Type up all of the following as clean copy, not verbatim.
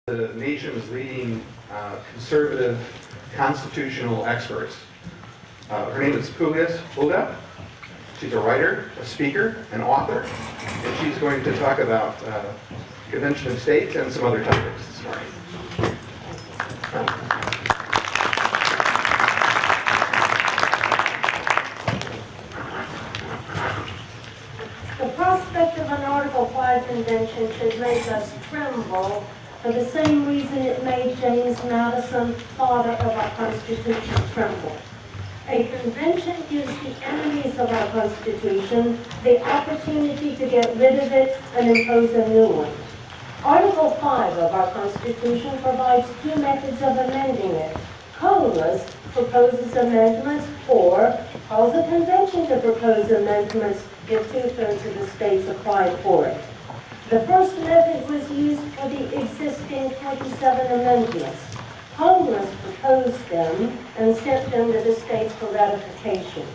The nation's leading conservative constitutional experts. Her name is Publius Huldah. She's a writer, a speaker, an author, and she's going to talk about Convention of States and some other topics this morning. The prospect of an Article 5 convention should make us tremble for the same reason it made James Madison, father of our Constitution, tremble. A convention gives the enemies of our Constitution the opportunity to get rid of it and impose a new one. Article 5 of our Constitution provides two methods of amending it. Congress proposes amendments or calls a convention to propose amendments if two-thirds of the states apply for it. The first method was used for the existing 27 amendments. Congress proposed them and sent them to the states for ratification.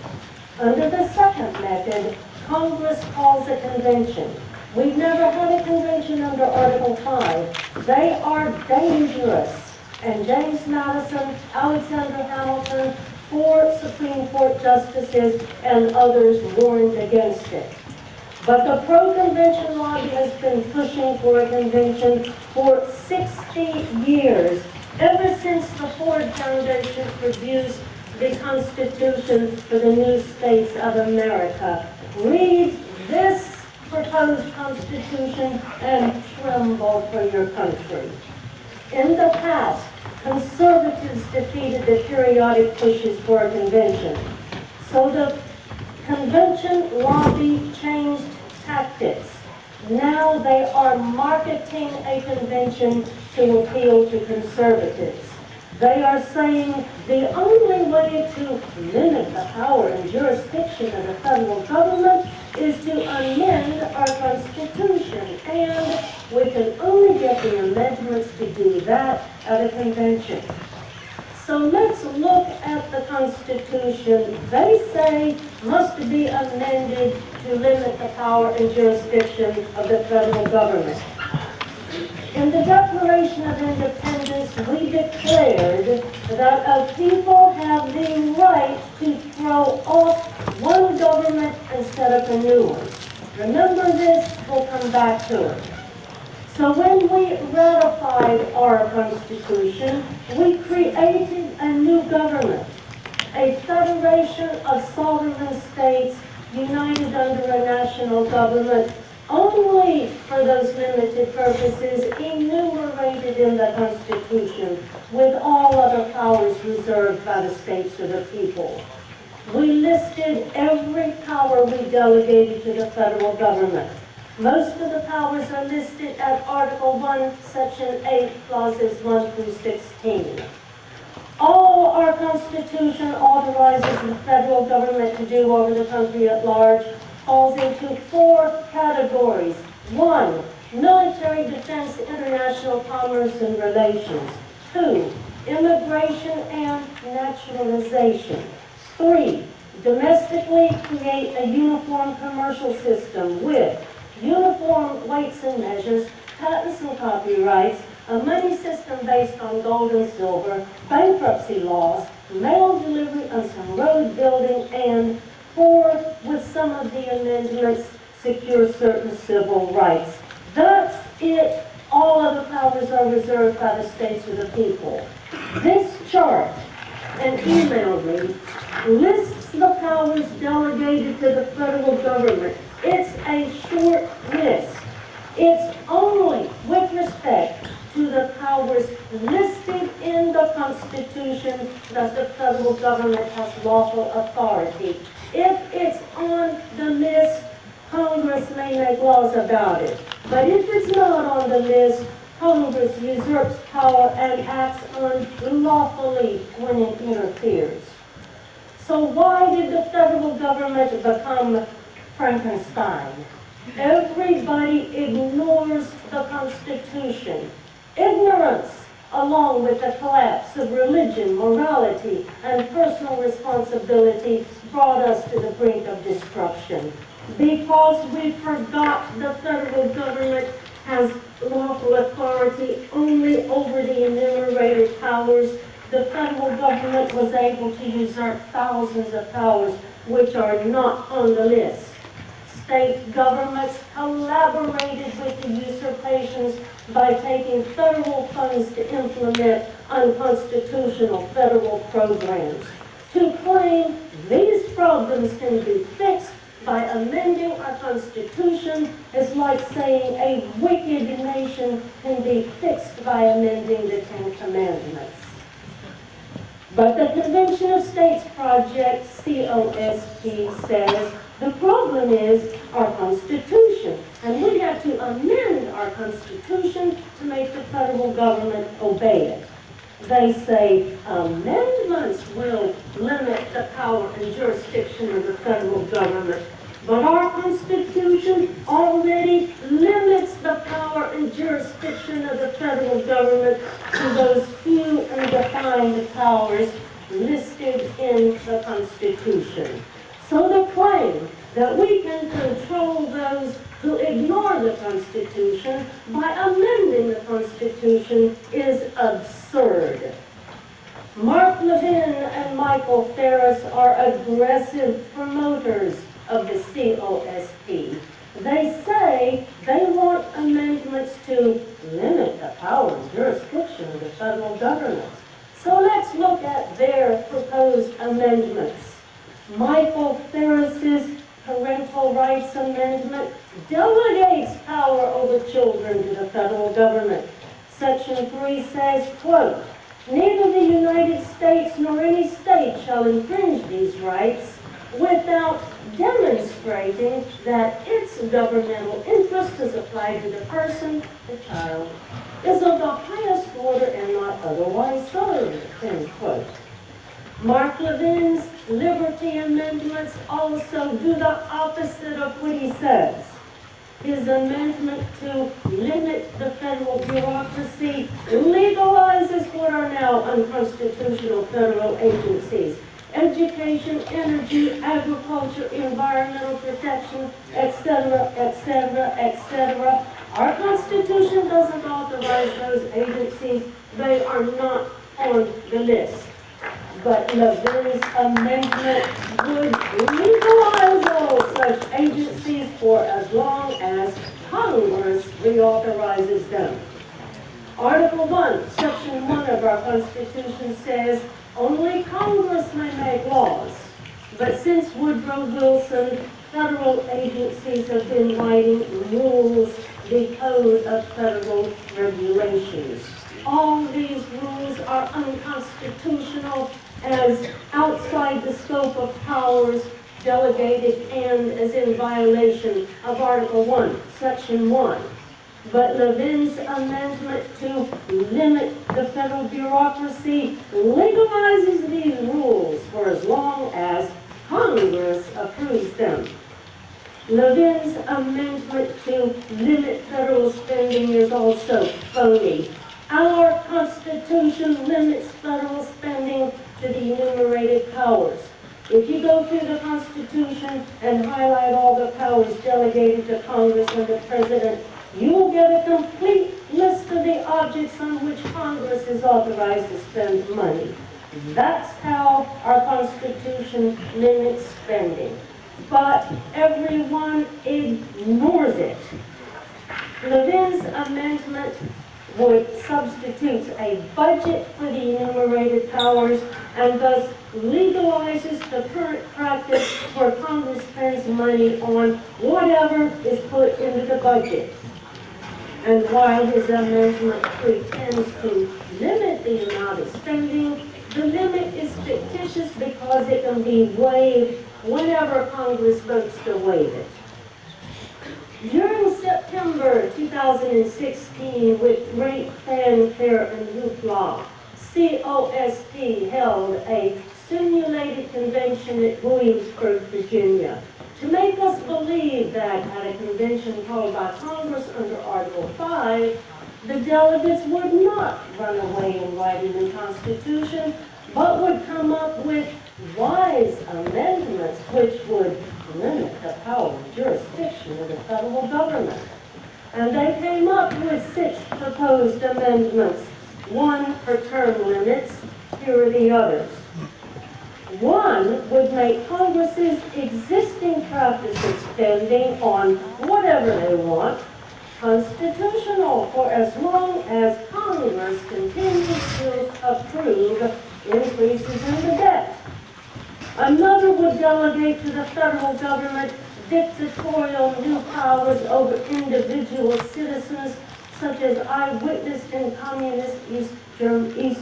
Under the second method, Congress calls a convention. We've never had a convention under Article 5. They are dangerous. And James Madison, Alexander Hamilton, 4 Supreme Court justices, and others warned against it. But the pro-convention lobby has been pushing for a convention for 60 years, ever since the Ford Foundation produced the Constitution for the new states of America. Read this proposed Constitution and tremble for your country. In the past, conservatives defeated the periodic pushes for a convention. So the convention lobby changed tactics. Now they are marketing a convention to appeal to conservatives. They are saying the only way to limit the power and jurisdiction of the federal government is to amend our Constitution, and we can only get the amendments to do that at a convention. So let's look at the Constitution. They say must be amended to limit the power and jurisdiction of the federal government. In the Declaration of Independence, we declared that a people have the right to throw off one government and set up a new one. Remember this, we'll come back to it. So when we ratified our Constitution, we created a new government, a federation of sovereign states united under a national government only for those limited purposes enumerated in the Constitution, with all other powers reserved by the states or the people. We listed every power we delegated to the federal government. Most of the powers are listed at Article 1, Section 8, Clauses 1 through 16. All our Constitution authorizes the federal government to do over the country at large falls into 4 categories. 1, military defense, international commerce and relations. 2, immigration and naturalization. 3, domestically create a uniform commercial system with uniform weights and measures, patents and copyrights, a money system based on gold and silver, bankruptcy laws, mail delivery and some road building, and 4, with some of the amendments, secure certain civil rights. That's it. All other powers are reserved by the states or the people. This chart, and emailed me, lists the powers delegated to the federal government. It's a short list. It's only with respect to the powers listed in the Constitution that the federal government has lawful authority. If it's on the list, Congress may make laws about it. But if it's not on the list, Congress usurps power and acts unlawfully when it interferes. So why did the federal government become Frankenstein? Everybody ignores the Constitution. Ignorance, along with the collapse of religion, morality, and personal responsibility, brought us to the brink of destruction. Because we forgot the federal government has lawful authority only over the enumerated powers, the federal government was able to usurp thousands of powers which are not on the list. State governments collaborated with the usurpations by taking federal funds to implement unconstitutional federal programs. To claim these problems can be fixed by amending our Constitution is like saying a wicked nation can be fixed by amending the Ten Commandments. But the Convention of States Project, COSP, says the problem is our Constitution, and we have to amend our Constitution to make the federal government obey it. They say amendments will limit the power and jurisdiction of the federal government, but our Constitution already limits the power and jurisdiction of the federal government to those few and defined powers listed in the Constitution. So the claim that we can control those who ignore the Constitution by amending the Constitution is absurd. Mark Levin and Michael Ferris are aggressive promoters of the COSP. They say they want amendments to limit the power and jurisdiction of the federal government. So let's look at their proposed amendments. Michael Ferris's Parental Rights Amendment delegates power over children to the federal government. Section 3 says, quote, "Neither the United States nor any state shall infringe these rights without demonstrating that its governmental interest as applied to the person, the child, is of the highest order and not otherwise served," end quote. Mark Levin's Liberty Amendments also do the opposite of what he says. His amendment to limit the federal bureaucracy legalizes what are now unconstitutional federal agencies: education, energy, agriculture, environmental protection, etc., etc., etc. Our Constitution doesn't authorize those agencies. They are not on the list. But Levin's amendment would legalize all such agencies for as long as Congress reauthorizes them. Article 1, Section 1 of our Constitution says only Congress may make laws. But since Woodrow Wilson, federal agencies have been writing rules, the Code of Federal Regulations. All these rules are unconstitutional as outside the scope of powers delegated and as in violation of Article 1, Section 1. But Levin's amendment to limit the federal bureaucracy legalizes these rules for as long as Congress approves them. Levin's amendment to limit federal spending is also phony. Our Constitution limits federal spending to the enumerated powers. If you go through the Constitution and highlight all the powers delegated to Congress and the President, you will get a complete list of the objects on which Congress is authorized to spend money. That's how our Constitution limits spending. But everyone ignores it. Levin's amendment would substitute a budget for the enumerated powers and thus legalizes the current practice where Congress spends money on whatever is put into the budget. And while his amendment pretends to limit the amount of spending, the limit is fictitious because it can be waived whenever Congress votes to waive it. During September 2016, with great fanfare and hoopla, COSP held a simulated convention at Williamsburg, Virginia, to make us believe that at a convention called by Congress under Article 5, the delegates would not run away and write a new Constitution, but would come up with wise amendments which would limit the power and jurisdiction of the federal government. And they came up with 6 proposed amendments, 1 for term limits. Here are the others. 1 would make Congress's existing practice of spending on whatever they want constitutional for as long as Congress continues to approve increases in the debt. Another would delegate to the federal government dictatorial new powers over individual citizens, such as I witnessed in communist East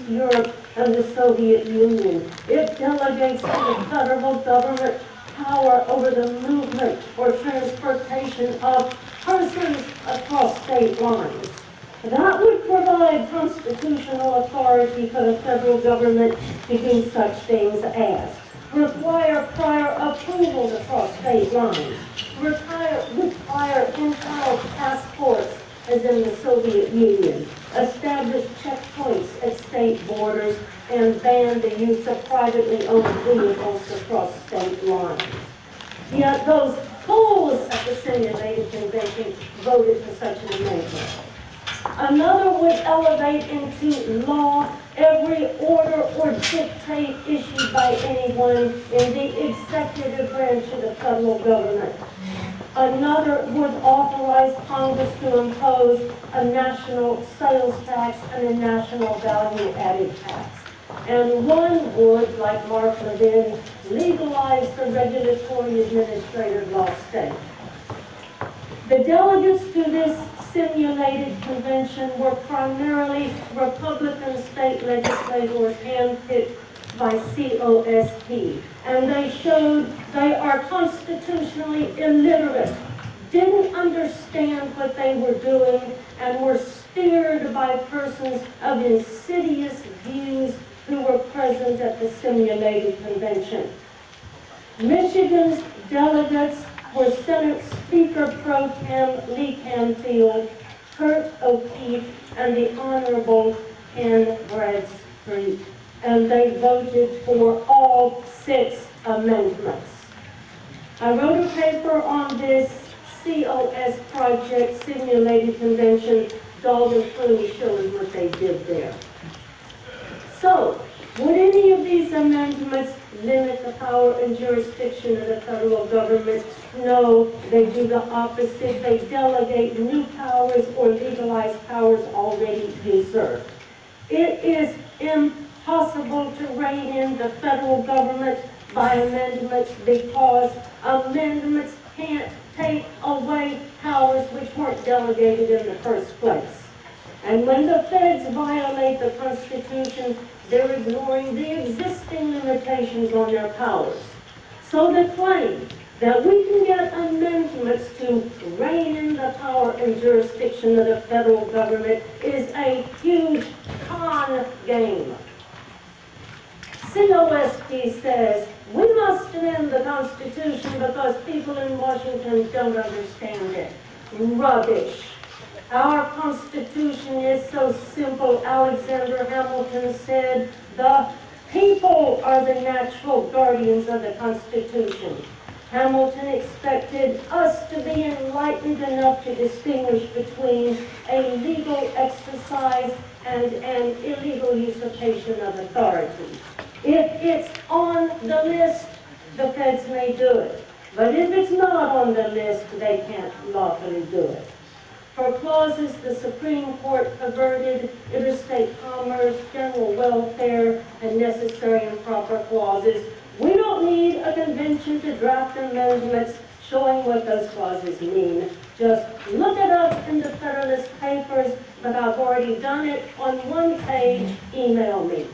Europe and the Soviet Union. It delegates to the federal government power over the movement or transportation of persons across state lines. That would provide constitutional authority for the federal government to do such things as require prior approval to cross state lines, require in-house passports, as in the Soviet Union, establish checkpoints at state borders, and ban the use of privately owned vehicles to cross state lines. Yet those fools at the simulated convention voted for such an amendment. Another would elevate into law every order or dictate issued by anyone in the executive branch of the federal government. Another would authorize Congress to impose a national sales tax and a national value-added tax. And one would, like Mark Levin, legalize the regulatory administrative law state. The delegates to this simulated convention were primarily Republican state legislators handpicked by COSP, and they showed they are constitutionally illiterate, didn't understand what they were doing, and were steered by persons of insidious views who were present at the simulated convention. Michigan's delegates were Senate Speaker Pro Tem Lee Canfield, Kurt O'Keefe, and the Honorable Ken Bradstreet, and they voted for all 6 amendments. I wrote a paper on this COS project simulated convention. Dalton Clooney showed what they did there. So, would any of these amendments limit the power and jurisdiction of the federal government? No, they do the opposite. They delegate new powers or legalize powers already usurped. It is impossible to rein in the federal government by amendments because amendments can't take away powers which weren't delegated in the first place. And when the feds violate the Constitution, they're ignoring the existing limitations on their powers. So the claim that we can get amendments to rein in the power and jurisdiction of the federal government is a huge con game. COSP says we must amend the Constitution because people in Washington don't understand it. Rubbish. Our Constitution is so simple. Alexander Hamilton said, the people are the natural guardians of the Constitution. Hamilton expected us to be enlightened enough to distinguish between a legal exercise and an illegal usurpation of authority. If it's on the list, the feds may do it. But if it's not on the list, they can't lawfully do it. For clauses the Supreme Court perverted, interstate commerce, general welfare, and necessary and proper clauses. We don't need a convention to draft amendments showing what those clauses mean. Just look it up in the Federalist Papers, but I've already done it on 1 page. Email me.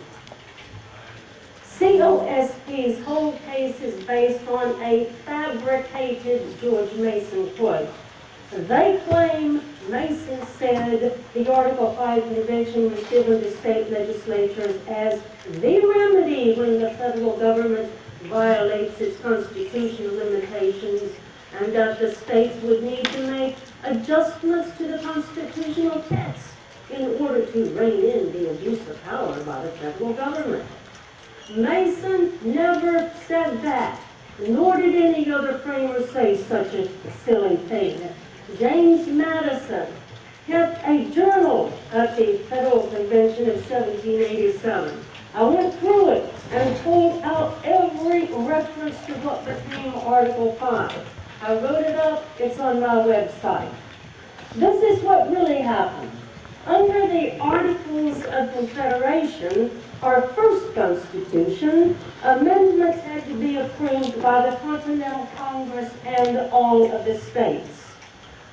COSP's whole case is based on a fabricated George Mason quote. They claim Mason said the Article 5 Convention was given to state legislatures as the remedy when the federal government violates its constitutional limitations, and that the states would need to make adjustments to the constitutional text in order to rein in the abuse of power by the federal government. Mason never said that, nor did any other framer say such a silly thing. James Madison kept a journal at the Federal Convention of 1787. I went through it and pulled out every reference to what became Article 5. I wrote it up, it's on my website. This is what really happened. Under the Articles of Confederation, our first Constitution, amendments had to be approved by the Continental Congress and all of the states.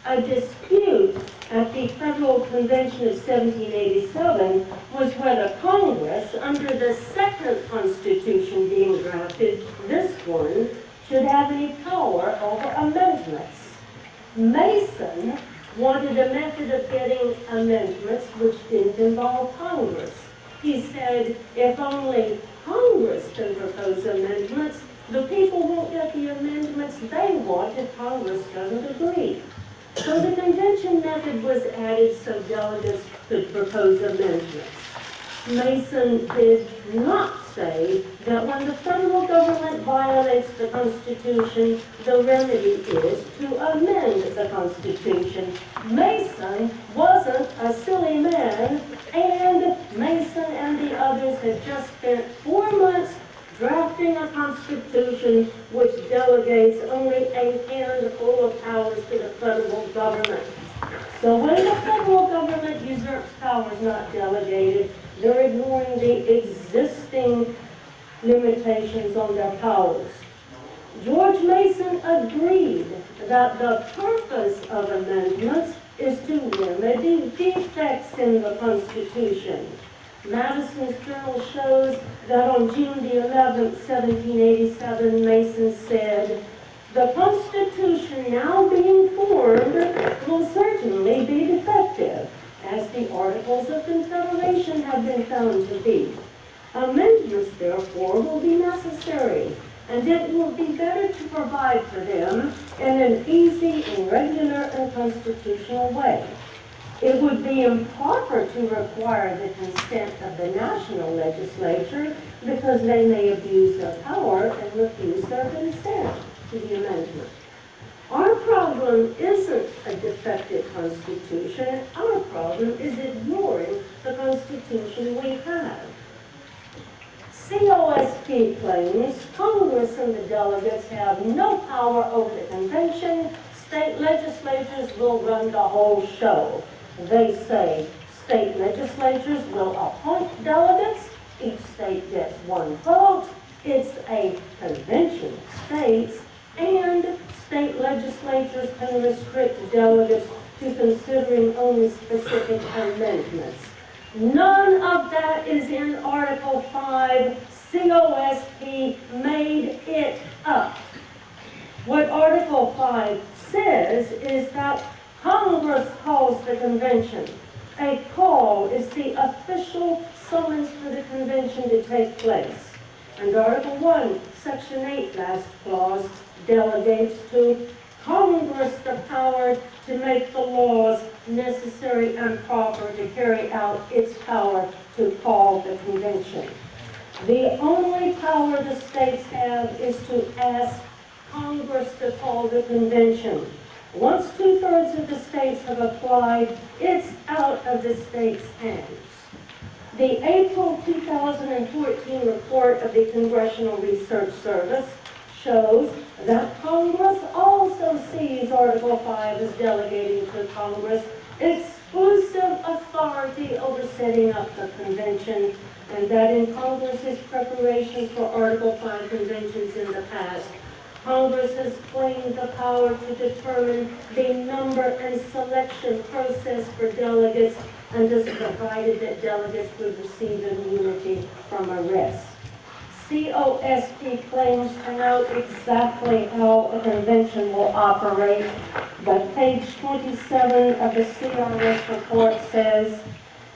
A dispute at the Federal Convention of 1787 was whether Congress, under the second Constitution being drafted, this one, should have any power over amendments. Mason wanted a method of getting amendments which didn't involve Congress. He said, if only Congress can propose amendments, the people won't get the amendments they want if Congress doesn't agree. So the convention method was added so delegates could propose amendments. Mason did not say that when the federal government violates the Constitution, the remedy is to amend the Constitution. Mason wasn't a silly man, and Mason and the others had just spent 4 months drafting a Constitution which delegates only a handful of powers to the federal government. So when the federal government usurps powers not delegated, they're ignoring the existing limitations on their powers. George Mason agreed that the purpose of amendments is to remedy defects in the Constitution. Madison's journal shows that on June the 11th, 1787, Mason said, "The Constitution now being formed will certainly be defective, as the Articles of Confederation have been found to be. Amendments, therefore, will be necessary, and it will be better to provide for them in an easy, regular, and constitutional way. It would be improper to require the consent of the national legislature because they may abuse their power and refuse their consent to the amendment. Our problem isn't a defective Constitution. Our problem is ignoring the Constitution we have." COSP claims Congress and the delegates have no power over the convention. State legislatures will run the whole show. They say state legislatures will appoint delegates. Each state gets 1 vote. It's a convention of states, and state legislatures can restrict delegates to considering only specific amendments. None of that is in Article 5. COSP made it up. What Article 5 says is that Congress calls the convention. A call is the official summons for the convention to take place. And Article 1, Section 8, last clause, delegates to Congress the power to make the laws necessary and proper to carry out its power to call the convention. The only power the states have is to ask Congress to call the convention. Once 2/3 of the states have applied, it's out of the states' hands. The April 2014 report of the Congressional Research Service shows that Congress also sees Article 5 as delegating to Congress exclusive authority over setting up the convention, and that in Congress's preparation for Article 5 conventions in the past, Congress has claimed the power to determine the number and selection process for delegates and has provided that delegates would receive immunity from arrest. COSP claims to know exactly how a convention will operate, but page 27 of the CRS report says,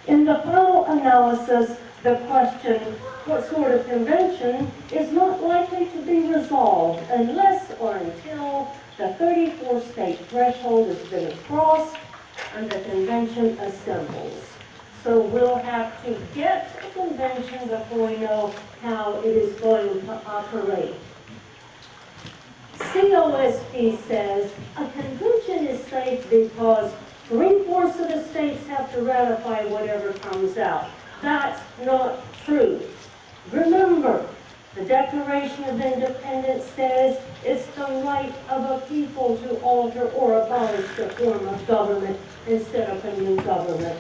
in the final analysis, the question, what sort of convention, is not likely to be resolved unless or until the 34-state threshold has been crossed and the convention assembles. So we'll have to get a convention before we know how it is going to operate. COSP says a convention is safe because 3/4 of the states have to ratify whatever comes out. That's not true. Remember, the Declaration of Independence says it's the right of a people to alter or abolish the form of government and set up a new government.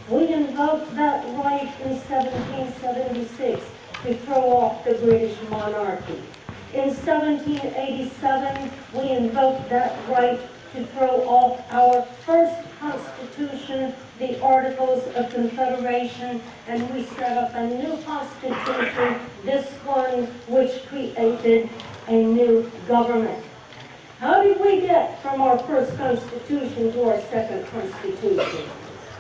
We invoked that right in 1776 to throw off the British monarchy. In 1787, we invoked that right to throw off our first constitution, the Articles of Confederation, and we set up a new constitution, this one which created a new government. How did we get from our first constitution to our second constitution?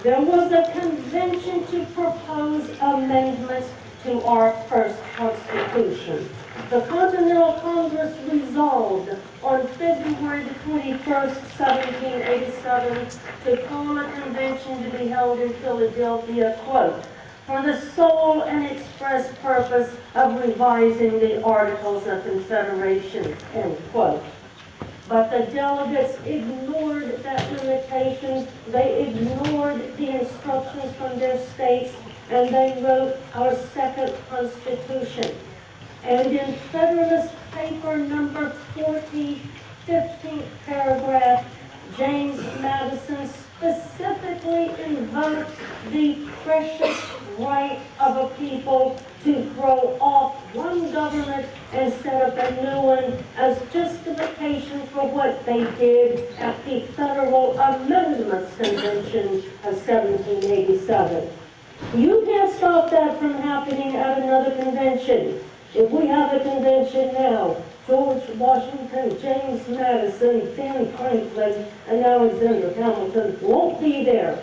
There was a convention to propose amendments to our first constitution. The Continental Congress resolved on February the 21st, 1787, to call a convention to be held in Philadelphia, quote, for the sole and express purpose of revising the Articles of Confederation, end quote. But the delegates ignored that limitation. They ignored the instructions from their states, and they wrote our second constitution. And in Federalist Paper number 40, 15th paragraph, James Madison specifically invoked the precious right of a people to throw off one government and set up a new one as justification for what they did at the Federal Amendments Convention of 1787. You can't stop that from happening at another convention. If we have a convention now, George Washington, James Madison, Ben Franklin, and Alexander Hamilton won't be there.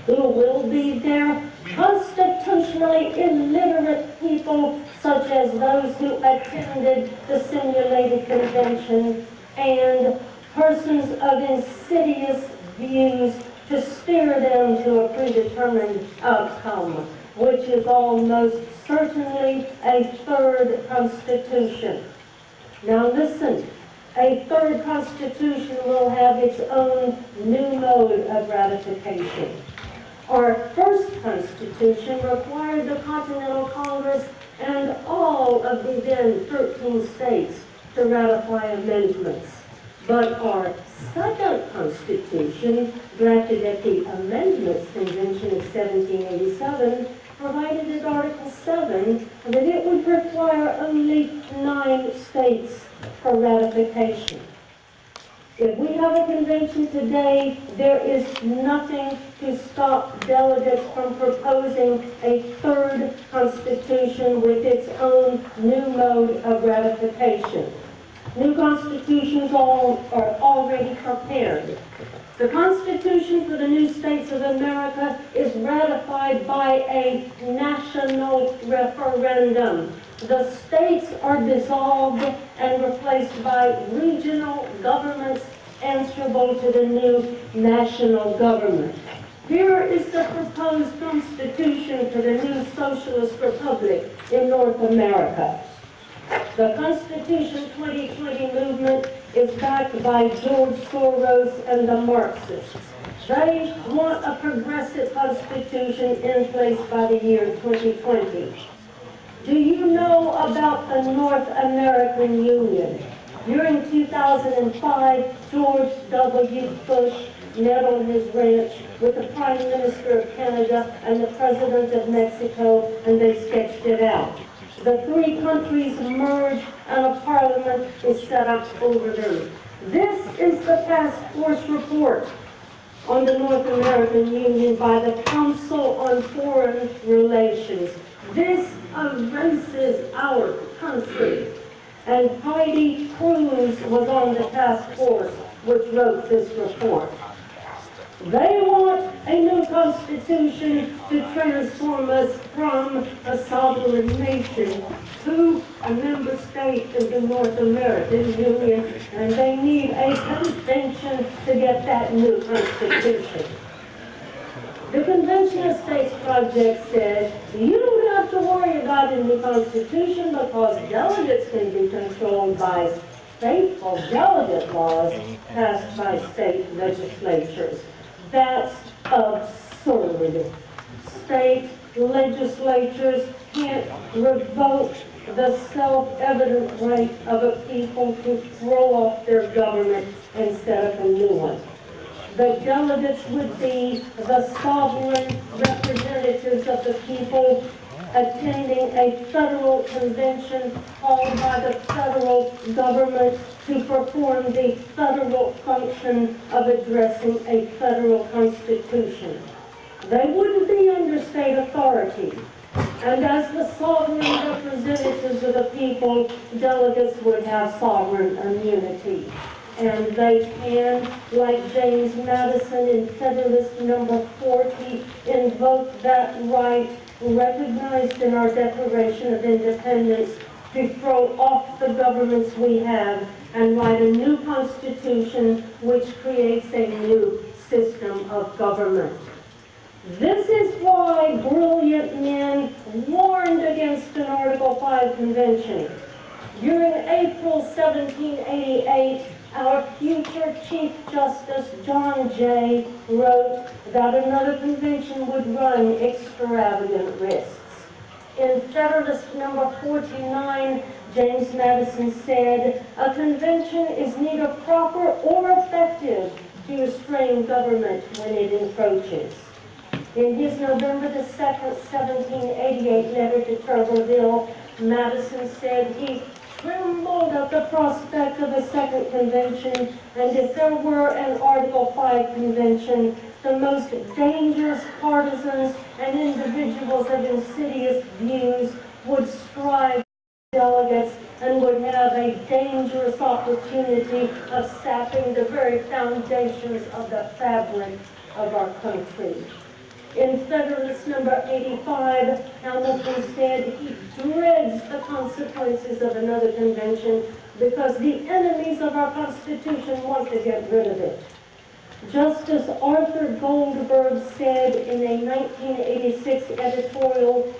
Who will be there? Constitutionally illiterate people such as those who attended the simulated convention and persons of insidious views to steer them to a predetermined outcome, which is almost certainly a third constitution. Now listen, a third constitution will have its own new mode of ratification. Our first constitution required the Continental Congress and all of the then 13 states to ratify amendments. But our second constitution, drafted at the Amendments Convention of 1787, provided in Article 7 that it would require only 9 states for ratification. If we have a convention today, there is nothing to stop delegates from proposing a third constitution with its own new mode of ratification. New constitutions are already prepared. The Constitution for the new states of America is ratified by a national referendum. The states are dissolved and replaced by regional governments answerable to the new national government. Here is the proposed Constitution for the new socialist republic in North America. The Constitution 2020 movement is backed by George Soros and the Marxists. They want a progressive constitution in place by the year 2020. Do you know about the North American Union? During 2005, George W. Bush met on his ranch with the Prime Minister of Canada and the President of Mexico, and they sketched it out. The 3 countries merged and a parliament is set up over them. This is the task force report on the North American Union by the Council on Foreign Relations. This erases our country. And Heidi Cruz was on the task force which wrote this report. They want a new constitution to transform us from a sovereign nation to a member state of the North American Union, and they need a convention to get that new constitution. The Convention of States Project says you don't have to worry about a new constitution because delegates can be controlled by faithful delegate laws passed by state legislatures. That's absurd. State legislatures can't revoke the self-evident right of a people to throw off their government and set up a new one. The delegates would be the sovereign representatives of the people attending a federal convention called by the federal government to perform the federal function of addressing a federal constitution. They wouldn't be under state authority. And as the sovereign representatives of the people, delegates would have sovereign immunity. And they can, like James Madison in Federalist number 40, invoke that right recognized in our Declaration of Independence to throw off the governments we have and write a new constitution which creates a new system of government. This is why brilliant men warned against an Article 5 convention. During April 1788, our future Chief Justice John Jay wrote that another convention would run extravagant risks. In Federalist number 49, James Madison said, "A convention is neither proper or effective to restrain government when it encroaches." In his November the 2nd, 1788 letter to Tuberville, Madison said he trembled at the prospect of a second convention, and if there were an Article 5 convention, the most dangerous partisans and individuals of insidious views would strive delegates and would have a dangerous opportunity of sapping the very foundations of the fabric of our country. In Federalist number 85, Hamilton said he dreads the consequences of another convention because the enemies of our Constitution want to get rid of it. Justice Arthur Goldberg said in a 1986 editorial,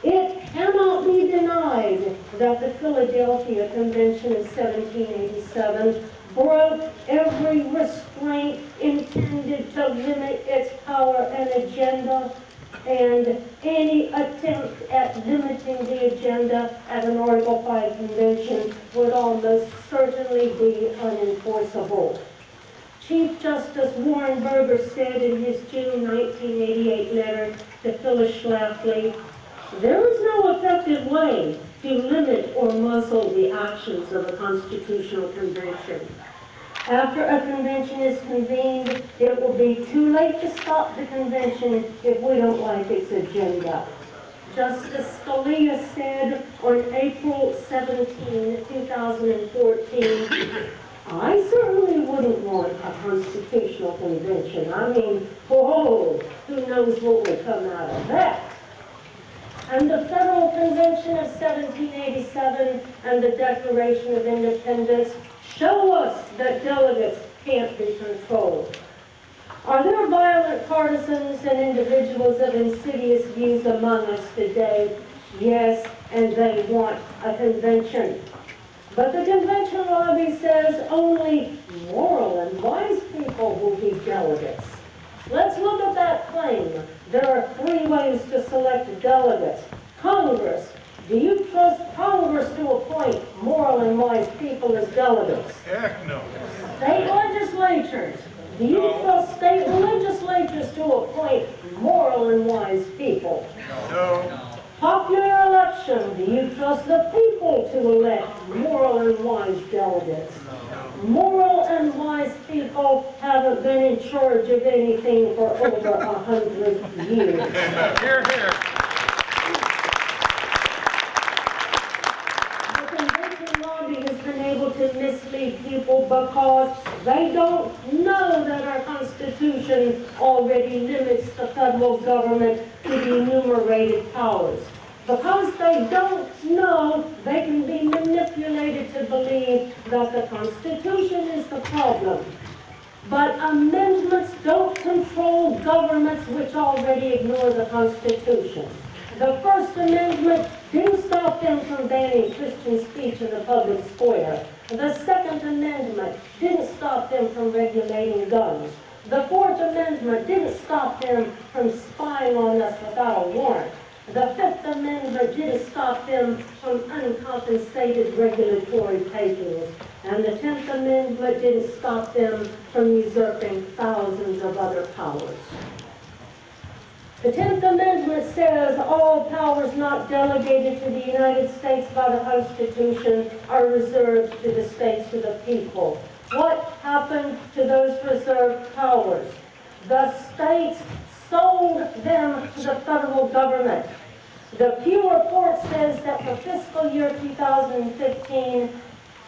"It cannot be denied that the Philadelphia Convention of 1787 broke every restraint intended to limit its power and agenda, and any attempt at limiting the agenda at an Article 5 convention would almost certainly be unenforceable." Chief Justice Warren Burger said in his June 1988 letter to Phyllis Schlafly, "There is no effective way to limit or muzzle the actions of a constitutional convention. After a convention is convened, it will be too late to stop the convention if we don't like its agenda." Justice Scalia said on April 17, 2014, "I certainly wouldn't want a constitutional convention. I mean, whoa, who knows what will come out of that?" And the Federal Convention of 1787 and the Declaration of Independence show us that delegates can't be controlled. Are there violent partisans and individuals of insidious views among us today? Yes, and they want a convention. But the convention lobby says only moral and wise people will be delegates. Let's look at that claim. There are 3 ways to select delegates. Congress. Do you trust Congress to appoint moral and wise people as delegates? Heck no. State legislatures. Do you trust state legislatures to appoint moral and wise people? No. Popular election. Do you trust the people to elect moral and wise delegates? Moral and wise people haven't been in charge of anything for over 100 years. Hear, hear. The convention lobby has been able to mislead people because they don't know that our Constitution already limits the federal government to the enumerated powers. Because they don't know, they can be manipulated to believe that the Constitution is the problem. But amendments don't control governments which already ignore the Constitution. The First Amendment didn't stop them from banning Christian speech in the public square. The Second Amendment didn't stop them from regulating guns. The Fourth Amendment didn't stop them from spying on us without a warrant. The Fifth Amendment didn't stop them from uncompensated regulatory takings. And the 10th Amendment didn't stop them from usurping thousands of other powers. The 10th Amendment says all powers not delegated to the United States by the Constitution are reserved to the states, to the people. What happened to those reserved powers? The states sold them to the federal government. The Pew Report says that for fiscal year 2015,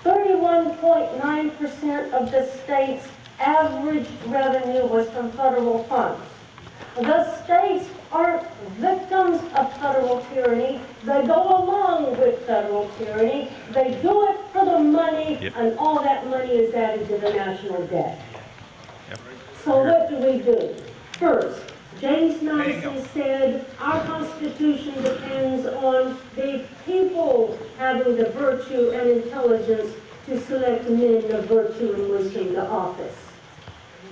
31.9% of the state's average revenue was from federal funds. The states aren't victims of federal tyranny. They go along with federal tyranny. They do it for the money, and all that money is added to the national debt. So what do we do? First, James Madison said our Constitution depends on the people having the virtue and intelligence to select men of virtue and wisdom to office.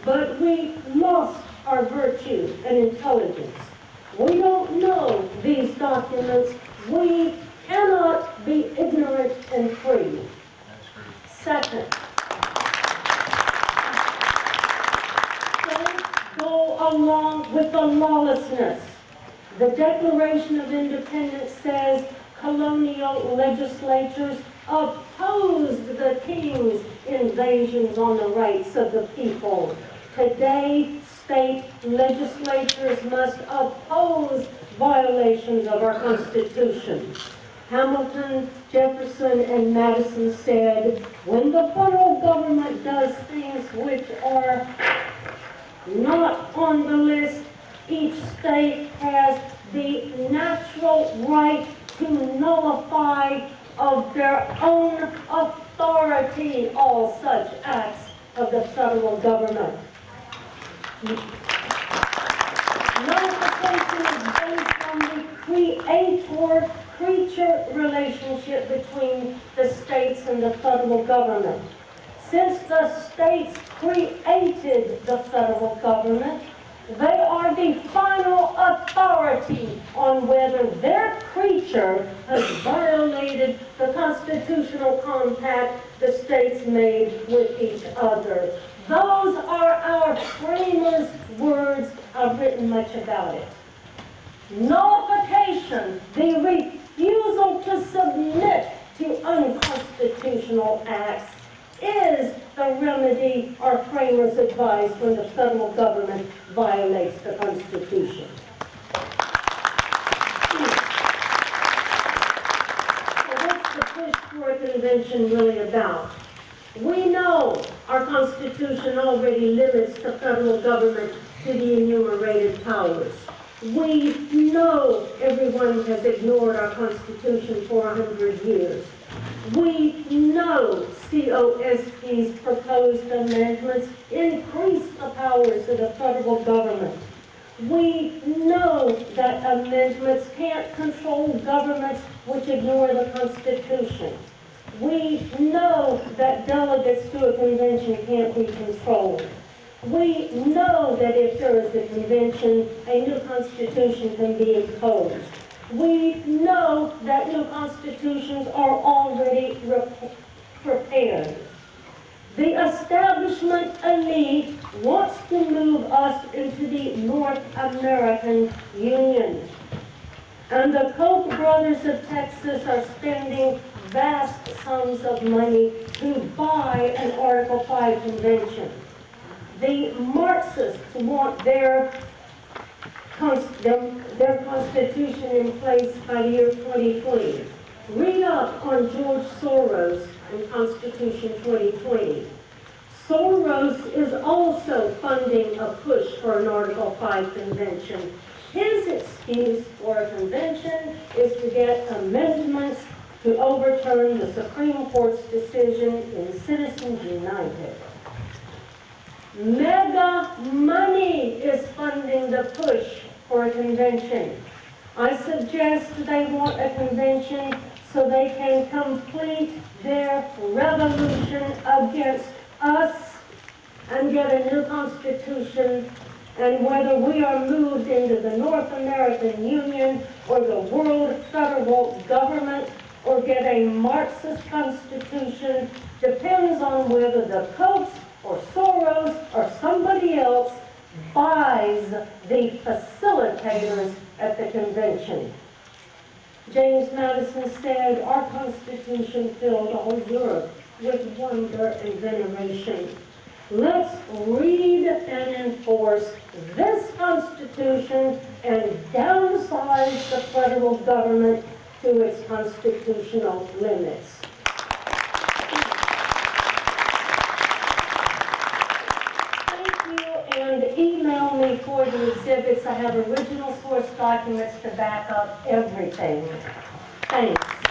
But we lost our virtue and intelligence. We don't know these documents. We cannot be ignorant and free. Second, go along with the lawlessness. The Declaration of Independence says colonial legislatures opposed the king's invasions on the rights of the people. Today, state legislatures must oppose violations of our Constitution. Hamilton, Jefferson, and Madison said, when the federal government does things which are not on the list, each state has the natural right to nullify of their own authority all such acts of the federal government. Nullification is based on the creator-creature relationship between the states and the federal government. Since the states created the federal government, they are the final authority on whether their creature has violated the constitutional compact the states made with each other. Those are our framers' words. I've written much about it. Nullification, the refusal to submit to unconstitutional acts, is the remedy our framers advised when the federal government violates the Constitution. So what's the push for a convention really about? We know our Constitution already limits the federal government to the enumerated powers. We know everyone has ignored our Constitution for 100 years. We know COSP's proposed amendments increase the powers of the federal government. We know that amendments can't control governments which ignore the Constitution. We know that delegates to a convention can't be controlled. We know that if there is a convention, a new constitution can be imposed. We know that new constitutions are already prepared. The establishment elite wants to move us into the North American Union. And the Koch brothers of Texas are spending vast sums of money to buy an Article 5 convention. The Marxists want their constitution in place by the year 2020. Read up on George Soros and Constitution 2020. Soros is also funding a push for an Article 5 convention. His excuse for a convention is to get amendments to overturn the Supreme Court's decision in Citizens United. Mega money is funding the push for a convention. I suggest they want a convention so they can complete their revolution against us and get a new constitution. And whether we are moved into the North American Union or the world federal government or get a Marxist constitution depends on whether the Pope or Soros or somebody else buys the facilitators at the convention. James Madison said, our Constitution filled all Europe with wonder and veneration. Let's read and enforce this Constitution and downsize the federal government to its constitutional limits. Thank you, and email me for the exhibits. I have original source documents to back up everything. Thanks.